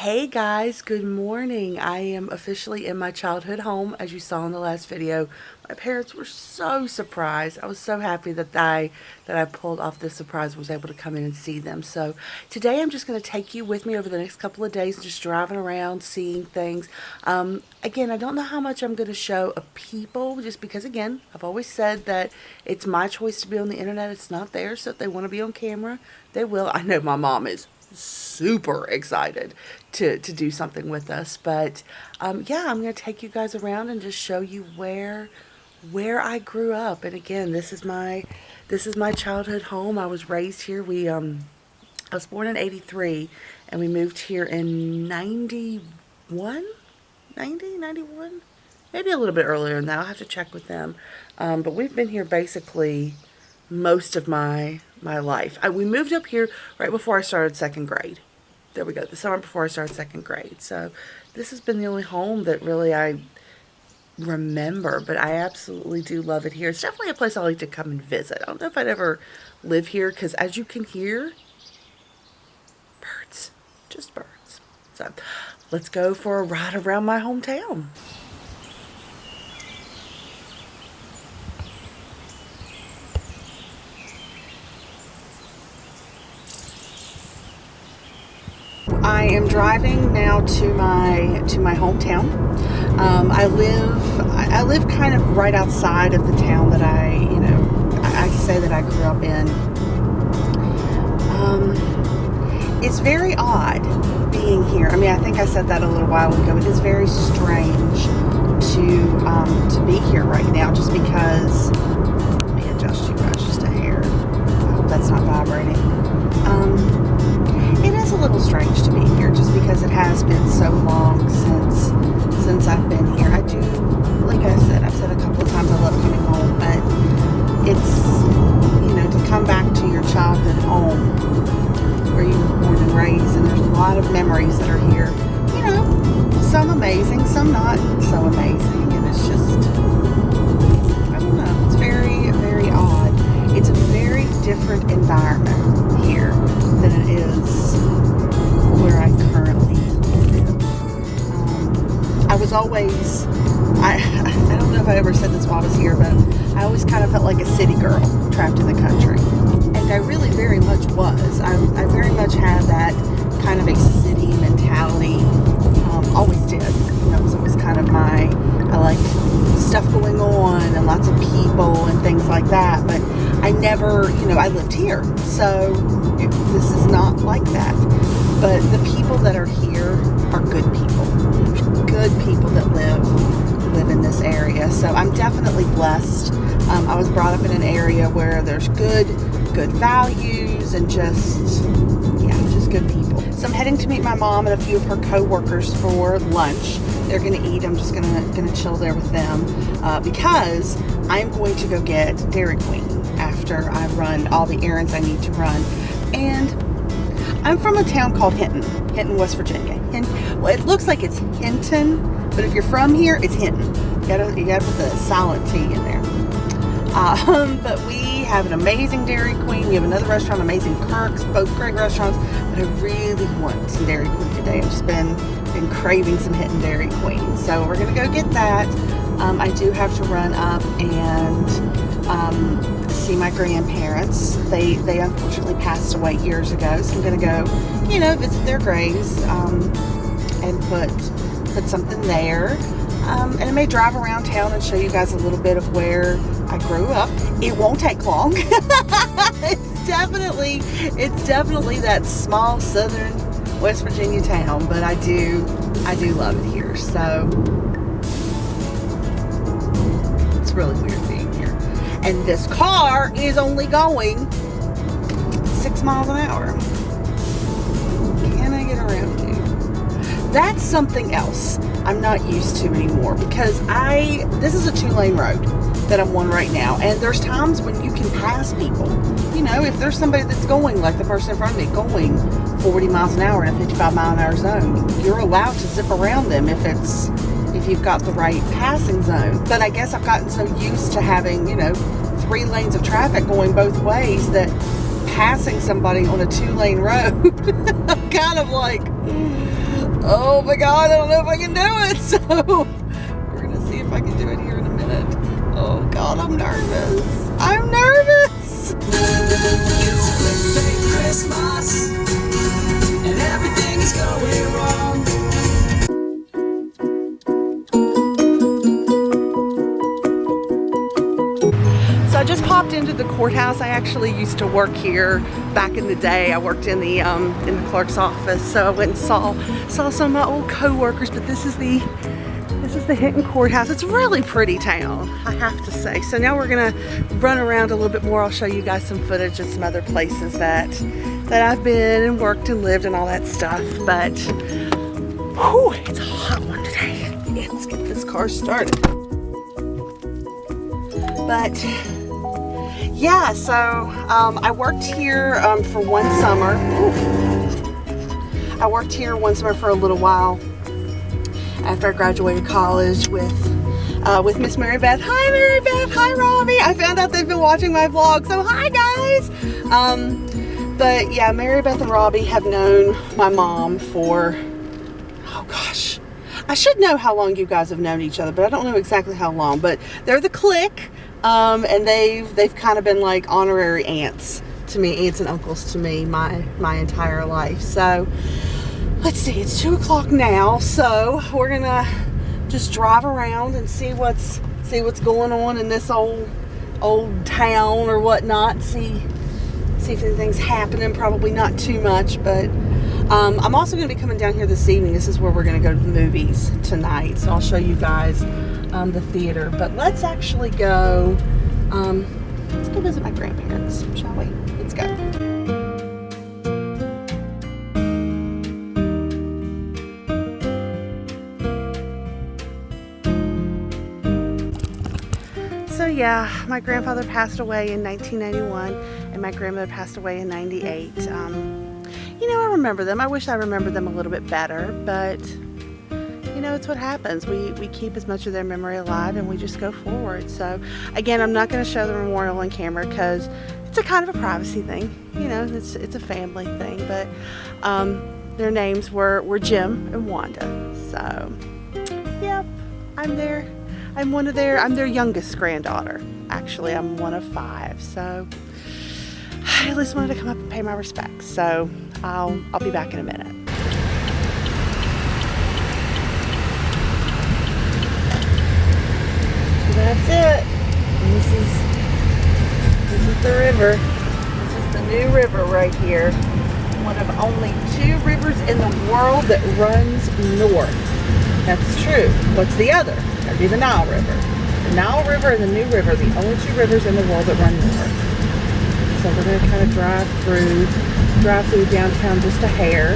Hey guys, good morning. I am officially in my childhood home, as you saw in the last video. My parents were so surprised. I was so happy that I pulled off this surprise, was able to come in and see them. So today I'm just going to take you with me over the next couple of days, just driving around, seeing things. Again, I don't know how much I'm going to show of people, just because, again, I've always said that it's my choice to be on the internet. It's not theirs, so if they want to be on camera, they will. I know my mom is super excited to do something with us, but yeah, I'm going to take you guys around and just show you where I grew up. And again, this is my childhood home. I was raised here. I was born in 83 and we moved here in 91, 90, 91, maybe a little bit earlier than that. I'll have to check with them. But we've been here basically most of my life. We moved up here right before I started second grade. There we go, the summer before I started second grade. So this has been the only home that really I remember, but I absolutely do love it here. It's definitely a place I like to come and visit. I don't know if I'd ever live here because, as you can hear, birds, just birds. So let's go for a ride around my hometown. I am driving now to my hometown. I live kind of right outside of the town that I say that I grew up in. It's very odd being here. I mean, I think I said that a little while ago. It is very strange to be here right now, just because. Let me adjust you guys just a hair. I hope that's not vibrating. It is a little strange to be here, just because it has been so long since I've been here. I do, like I've said a couple of times, I love coming home, but it's, to come back to your childhood home where you were born and raised, and there's a lot of memories that are here. Some amazing, some not so amazing, and it's just, I don't know, it's very, very odd. It's a very different environment here than it is where I currently live. I was always, I don't know if I ever said this while I was here, but I always kind of felt like a city girl trapped in the country. And I really very much was. I very much had that kind of a city mentality. Always did. It was always kind of I liked stuff going on and lots of people and things like that. But I never, I lived here. So this is not like that. But the people that are here are good people. Good people that live in this area. So I'm definitely blessed. I was brought up in an area where there's good values and just good people. So I'm heading to meet my mom and a few of her co-workers for lunch. They're going to eat. I'm just going to chill there with them because I'm going to go get Dairy Queen after I run all the errands I need to run. And I'm from a town called Hinton, West Virginia. Well, it looks like it's Hinton, but if you're from here, it's Hinton. You gotta put the silent T in there. But we have an amazing Dairy Queen. We have another restaurant, Amazing Kirk's, both great restaurants. But I really want some Dairy Queen today. I've just been craving some Hinton Dairy Queen. So we're gonna go get that. I do have to run up and see my grandparents. They unfortunately passed away years ago. So I'm gonna go, visit their graves and put something there. And I may drive around town and show you guys a little bit of where I grew up. It won't take long. It's definitely that small southern West Virginia town, but I do love it here. So it's really weird being here. And this car is only going 6 miles an hour. Can I get around you? That's something else I'm not used to anymore, because this is a 2-lane road that I'm on right now, and there's times when you can pass people. If there's somebody that's going, like the person in front of me, going 40 miles an hour in a 55 mile an hour zone, you're allowed to zip around them if you've got the right passing zone. But I guess I've gotten so used to having, 3 lanes of traffic going both ways that passing somebody on a 2-lane road, I'm kind of like, Oh my God, I don't know if I can do it. So we're gonna see if I can do it here in a minute. Oh God, I'm nervous. I'm nervous. It's birthday Christmas, and everything is going wrong. So I just popped into the courthouse. I actually used to work here back in the day. I worked in the clerk's office, so I went and saw some of my old co-workers. But this is the Hinton Courthouse. It's a really pretty town, I have to say. So now we're gonna run around a little bit more. I'll show you guys some footage of some other places that I've been and worked and lived and all that stuff. But whew, it's a hot one today. Let's get this car started. But yeah, so I worked here for one summer. I worked here one summer for a little while after I graduated college with Miss Mary Beth. Hi Mary Beth, hi Robbie. I found out they've been watching my vlog, so hi guys. But yeah, Mary Beth and Robbie have known my mom for, oh gosh, I should know how long you guys have known each other, but I don't know exactly how long. But they're the clique. And they've kind of been like honorary aunts to me, aunts and uncles to me my entire life. So let's see, it's 2 o'clock now, so we're gonna just drive around and see what's going on in this old town or whatnot. See if anything's happening. Probably not too much, but I'm also gonna be coming down here this evening. This is where we're gonna go to the movies tonight, so I'll show you guys the theater. But let's actually go let's go visit my grandparents, shall we? Let's go. So yeah, my grandfather passed away in 1991 and my grandmother passed away in 98. You know, I remember them. I wish I remembered them a little bit better, but you know, it's what happens. We keep as much of their memory alive and we just go forward. So again, I'm not going to show the memorial on camera because it's a kind of a privacy thing. You know, it's a family thing. But their names were Jim and Wanda. So yep, I'm their youngest granddaughter. Actually, I'm one of 5. So I at least wanted to come up and pay my respects. So I'll be back in a minute. That's it. And this is the river. This is the new river right here. One of only 2 rivers in the world that runs north. That's true. What's the other? That'd be the Nile River. The Nile River and the New River, the only 2 rivers in the world that run north. So we're going to kind of drive through downtown just a hair.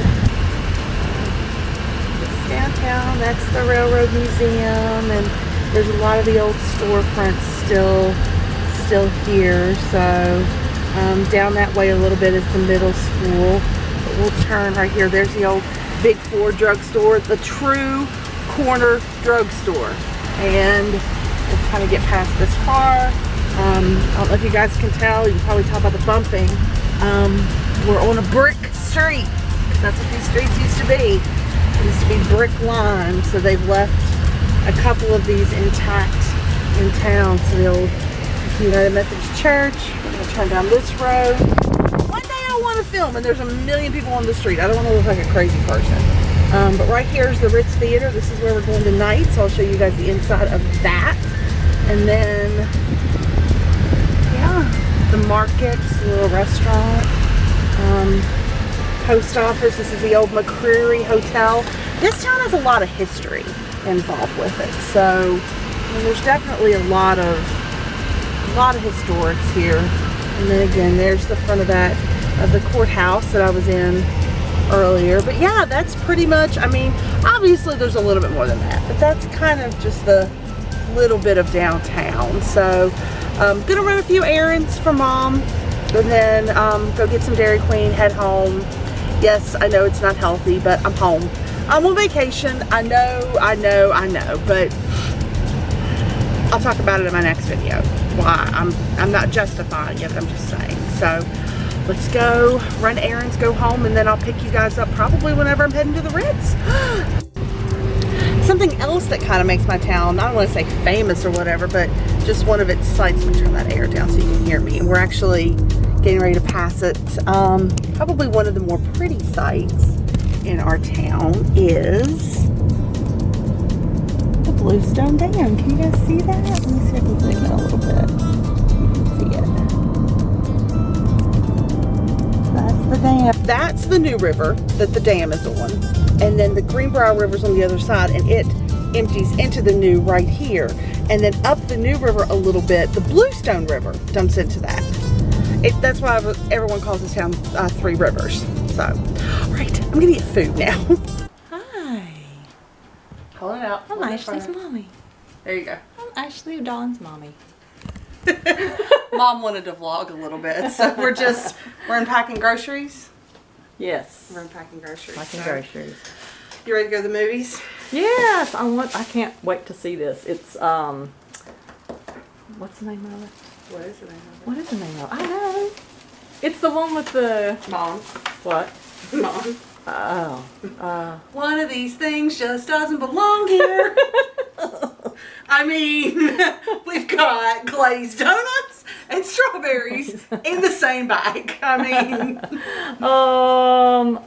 It's downtown. That's the Railroad Museum, and there's a lot of the old storefronts still here. So down that way a little bit is the middle school. But we'll turn right here. There's the old Big 4 drugstore, the true corner drugstore. And we'll kind of get past this car. I don't know if you guys can tell. You can probably tell by the bumping. We're on a brick street. That's what these streets used to be. It used to be brick lined. So they've left a couple of these intact in town. So the old United Methodist Church. We're going to turn down this road. One day I want to film and there's a million people on the street. I don't want to look like a crazy person. But right here is the Ritz Theater. This is where we're going tonight. So I'll show you guys the inside of that. And then, yeah, the market, just a little restaurant. Post office. This is the old McCreary Hotel. This town has a lot of history involved with it, so there's definitely a lot of historics here. And then again, there's the front of the courthouse that I was in earlier. But yeah, that's pretty much, I mean, obviously there's a little bit more than that, but that's kind of just the little bit of downtown. So gonna run a few errands for Mom and then go get some Dairy Queen, head home. Yes, I know it's not healthy, but I'm home. I'm on vacation. I know, but I'll talk about it in my next video. Why? I'm not justifying it, I'm just saying. So let's go run errands, go home, and then I'll pick you guys up probably whenever I'm heading to the Ritz. Something else that kind of makes my town, I don't want to say famous or whatever, but just one of its sights. Let me turn that air down so you can hear me. And we're actually getting ready to pass it. Probably one of the more pretty sights in our town is the Bluestone Dam. Can you guys see that? Let me see if I can zoom in a little bit. You can see it. That's the dam. That's the new river that the dam is on. And then the Greenbrier River's on the other side, and it empties into the new right here. And then up the new river a little bit, the Bluestone River dumps into that. That's why everyone calls this town Three Rivers. So, all right, I'm gonna get food now. Hi. Hold it out. I'm Ashley's mommy. There you go. I'm Ashley Dawn's mommy. Mom wanted to vlog a little bit, so we're unpacking groceries. Yes. We're unpacking groceries. Packing so. groceries. You ready to go to the movies? Yes, I can't wait to see this. It's what's the name of it? What is the name of it? What is the name of it? I know. It's the one with the Mom. what? Mom. Oh. One of these things just doesn't belong here. I mean, we've got glazed donuts and strawberries in the same bag. I mean, no,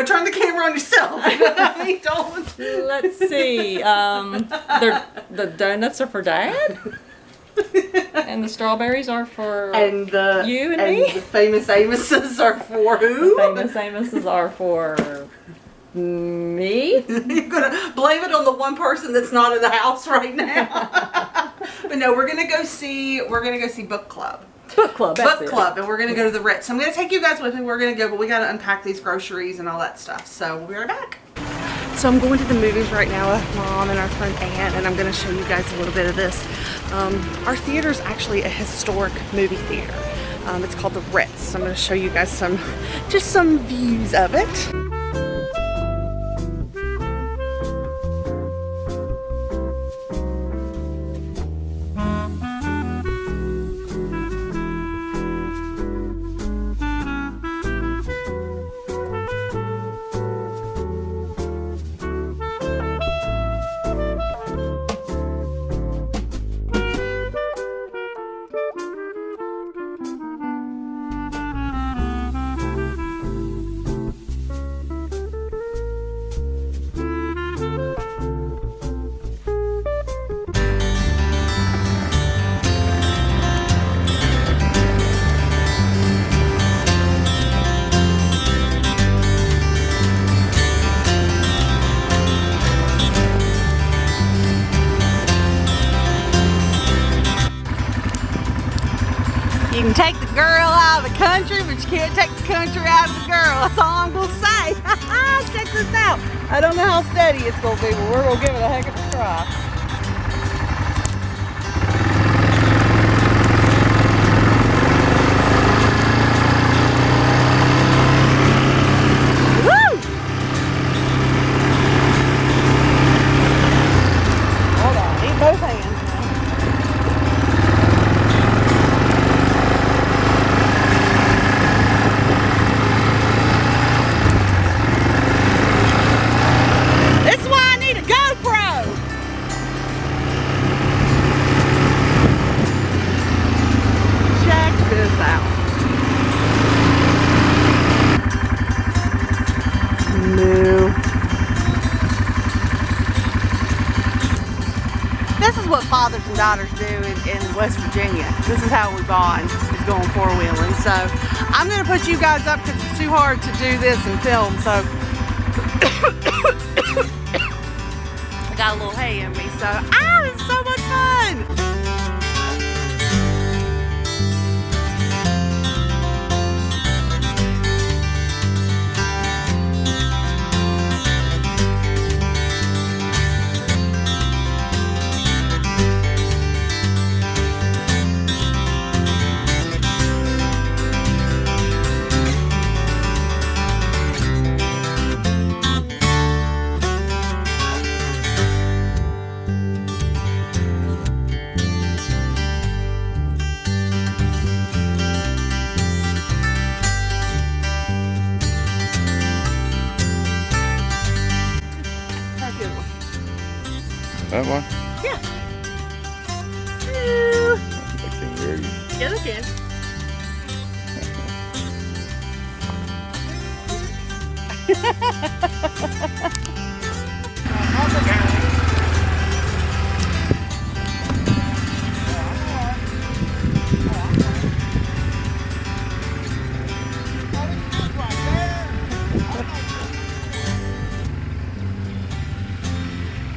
turn the camera on yourself. I mean, don't. Let's see. The donuts are for Dad, and the strawberries are for And the you and me? The famous Amoses are for who? famous Amoses are for me. You're gonna blame it on the one person that's not in the house right now. But no, we're gonna go see Book Club. Book club. That's Book Club, and we're gonna go to the Ritz. So I'm gonna take you guys with me. We're gonna go, but we gotta unpack these groceries and all that stuff. So we'll be right back. So I'm going to the movies right now with Mom and our friend Aunt, and I'm gonna show you guys a little bit of this. Our theater is actually a historic movie theater. It's called the Ritz. So I'm gonna show you guys some views of it. You can take the girl out of the country, but you can't take the country out of the girl. That's all I'm gonna say. Check this out. I don't know how steady it's gonna be, but we're gonna give it a heck of a try. Woo! Hold on, need both hands now. This is what fathers and daughters do in West Virginia. This is how we bond, is going four-wheeling. So I'm going to put you guys up because it's too hard to do this and film. So I got a little hay in me. So, it's so much fun. That one? Yeah. I can hear you. Yeah, they can.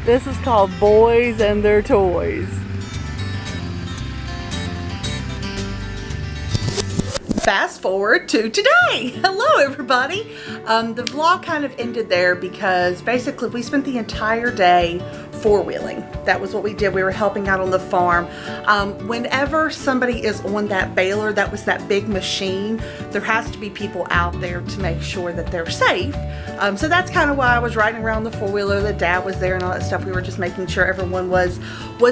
This is called Boys and Their Toys. Fast forward to today. Hello everybody. The vlog kind of ended there because basically we spent the entire day four-wheeling. That was what we did. We were helping out on the farm. Whenever somebody is on that baler, that was that big machine, there has to be people out there to make sure that they're safe. So that's kind of why I was riding around the four-wheeler. The dad was there and all that stuff. We were just making sure everyone was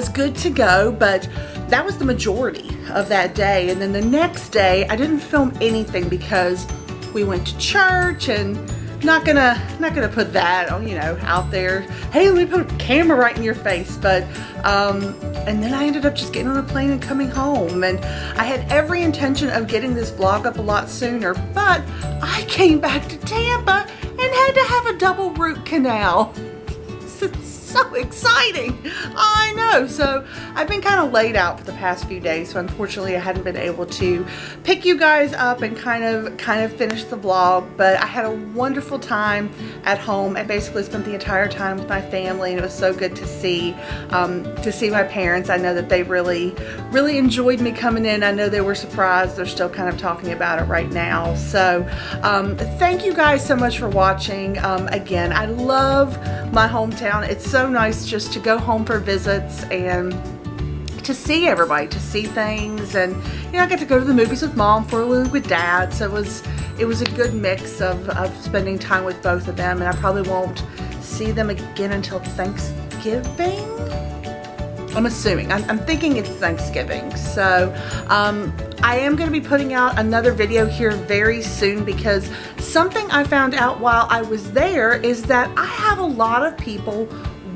good to go, but that was the majority of that day. And then the next day I didn't film anything because we went to church, and not gonna put that on, you know, out there. Hey, let me put a camera right in your face. But and then I ended up just getting on a plane and coming home, and I had every intention of getting this vlog up a lot sooner, but I came back to Tampa and had to have a double root canal. It's so exciting. I know. So I've been kind of laid out for the past few days, so unfortunately I hadn't been able to pick you guys up and kind of finish the vlog, but I had a wonderful time at home. I basically spent the entire time with my family, and it was so good to see my parents. I know that they really enjoyed me coming in. I know they were surprised. They're still kind of talking about it right now. So thank you guys so much for watching. Again, I love my hometown. It's so nice just to go home for visits and to see everybody, to see things. And you know, I got to go to the movies with Mom, for a little with Dad, so it was a good mix of spending time with both of them. And I probably won't see them again until Thanksgiving. I'm assuming. I'm thinking it's Thanksgiving. So I am going to be putting out another video here very soon, because something I found out while I was there is that I have a lot of people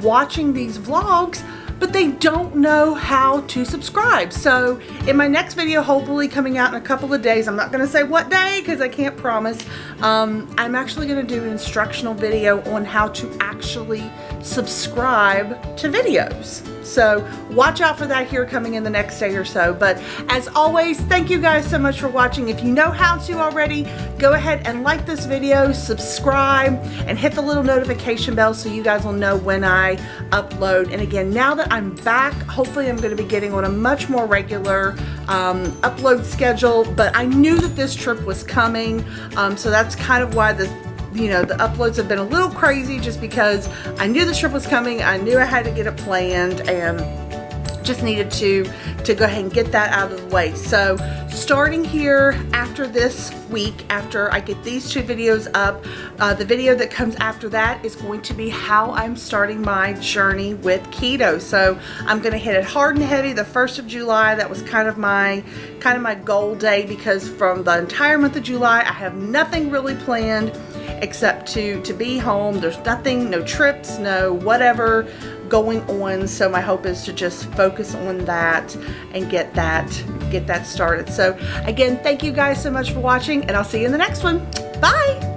watching these vlogs, but they don't know how to subscribe. So in my next video, hopefully coming out in a couple of days, I'm not going to say what day because I can't promise, I'm actually going to do an instructional video on how to actually subscribe to videos. So watch out for that here coming in the next day or so. But as always, thank you guys so much for watching. If you know how to already, go ahead and like this video, subscribe, and hit the little notification bell so you guys will know when I upload. And again, now that I'm back, hopefully I'm going to be getting on a much more regular upload schedule. But I knew that this trip was coming, so that's kind of why the uploads have been a little crazy, just because I knew the trip was coming. I knew I had to get it planned, and just needed to go ahead and get that out of the way. So starting here after this week, after I get these two videos up, the video that comes after that is going to be how I'm starting my journey with keto. So I'm going to hit it hard and heavy the 1st of July. That was kind of my goal day, because from the entire month of July I have nothing really planned except to be home. There's nothing, no trips, no whatever going on. So my hope is to just focus on that and get that started. So again, thank you guys so much for watching, and I'll see you in the next one. Bye.